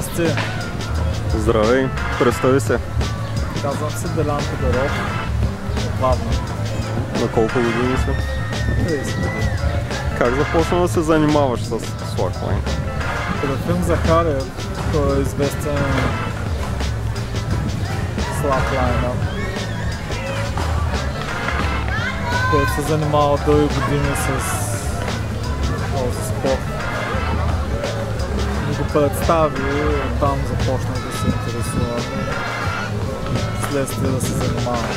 Здрасти! Здравей, представи се. Казвам се Делян Тодоров, от Варна. На колко години си? 30 години. Как започна да се занимаваш с slackline? Серафим Захариев, той е известен slackline-ър, който се занимава дълги години с този спорт. Ми го представи, оттам започна да се интересува, следствие да се занимава.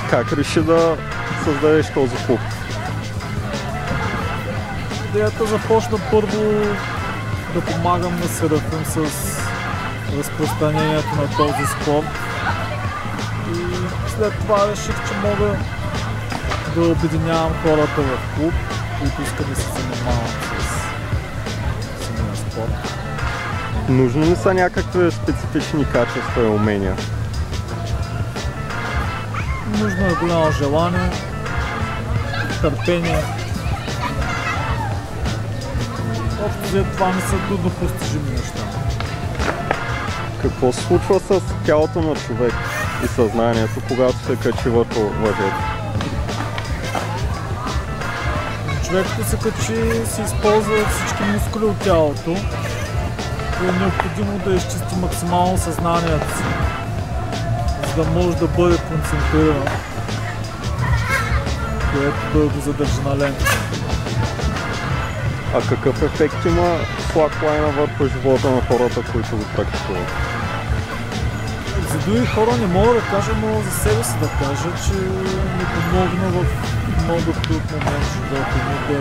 Как реши да създадеш този клуб? Идеята започна първо да помагам на Серафим с разпространението на този спорт и след това реших, че мога да обединявам хората в клуб, които искат да се занимават с самия спорт. Нужни ли са някакви специфични качества и умения? Нужно е голямо желание, търпение. Общо взето това не са трудно постижими неща. Какво се случва с тялото на човек и съзнанието, когато се качи върху въжето? Човекът се качи, се използва всички мускули от тялото и е необходимо да изчисти максимално съзнанието си, за да може да бъде концентриран, което да го задържи на лента. А какъв ефект има slackline върху живота на хората, които го практикуват? За други хора не мога да кажа, но за себе си да кажа, че ми помогна в много труден момент в живота ми да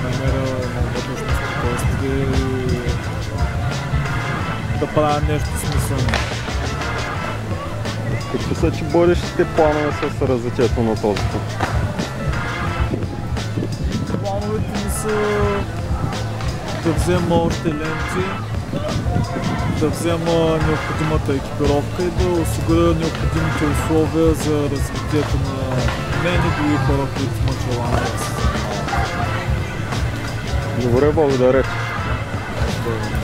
намеря едно вътрешно спокойствие и да правя нещо смислено. Какви са ти бъдещите планове с развитието на този клуб? Плановете ми са да взема още ленти, да взема необходимата екипировка и да осигуря необходимите условия за развитието на мен и други хора, които имат желание да се занимават. Добре, благодаря. Благодаря.